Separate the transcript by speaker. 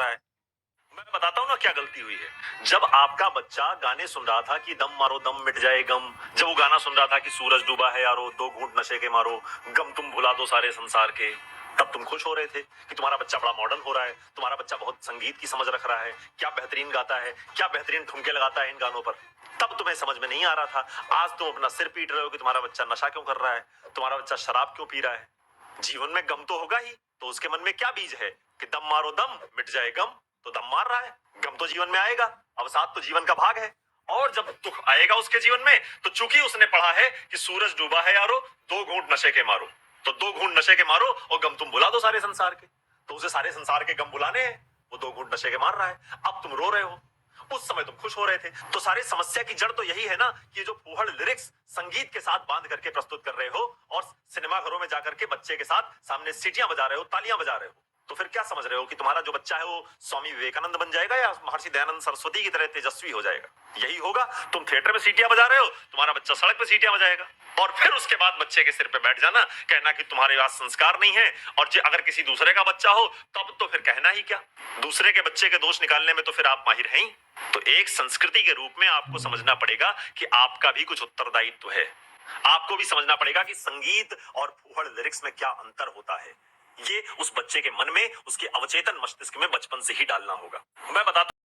Speaker 1: रहा है। मैं बताता हूँ ना क्या गलती हुई है। जब आपका बच्चा गाने सुन रहा था कि दम मारो दम मिट जाए गम, जब वो गाना सुन रहा था कि सूरज डूबा है यारो, दो घूंट नशे के मारो, गम तुम भुला दो सारे संसार के, तब तुम खुश हो रहे थे कि तुम्हारा बच्चा बड़ा मॉडर्न हो रहा है, तुम्हारा बच्चा बहुत संगीत की समझ रख रहा है, क्या बेहतरीन गाता है, क्या बेहतरीन ठुमके लगाता है इन गानों पर। तब तुम्हें समझ में नहीं आ रहा था। आज तुम अपना सिर पीट रहे हो कि तुम्हारा बच्चा नशा क्यों कर रहा है, तुम्हारा बच्चा शराब क्यों पी रहा है। जीवन में गम तो होगा ही, तो उसके मन में क्या बीज है कि दम मारो दम मिट जाए गम, तो दम मार रहा है। गम तो जीवन में आएगा, अवसाद तो जीवन का भाग है। और जब दुख आएगा उसके जीवन में, तो चूंकि उसने पढ़ा है कि सूरज डूबा है यारो, दो घूंट नशे के मारो, तो दो घूंट नशे के मारो और गम तुम बुला दो सारे संसार के। तो उसे सारे संसार के गम बुलाने हैं, वो दो घूंट नशे के मार रहा है। अब तुम रो रहे हो, उस समय तुम खुश हो रहे थे। तो सारी समस्या की जड़ तो यही है ना कि जो फूहड़ लिरिक्स संगीत के साथ बांध करके प्रस्तुत कर रहे हो और सिनेमा घरों में जाकर के बच्चे के साथ सामने सीटियां बजा रहे हो, तालियां बजा रहे हो। तो फिर क्या समझ रहे हो कि तुम्हारा जो बच्चा है वो स्वामी विवेकानंद बन जाएगा या महर्षि दयानंद सरस्वती की तरह तेजस्वी हो जाएगा। यही होगा। तुम थिएटर में सीटियां बजा रहे हो, तुम्हारा बच्चा सड़क पे सीटियां बजाएगा। और फिर उसके बाद बच्चे के सिर पे बैठ जाना, कहना कि तुम्हारे पास संस्कार नहीं है। और अगर किसी दूसरे का बच्चा हो तब तो फिर कहना ही क्या। दूसरे के बच्चे के दोष निकालने में तो फिर आप माहिर हैं ही। तो एक संस्कृति के रूप में आपको समझना पड़ेगा कि आपका भी कुछ उत्तरदायित्व है। आपको भी समझना पड़ेगा कि संगीत और फूहड़ लिरिक्स में क्या अंतर होता है। ये उस बच्चे के मन में, उसके अवचेतन मस्तिष्क में बचपन से ही डालना होगा। मैं बताता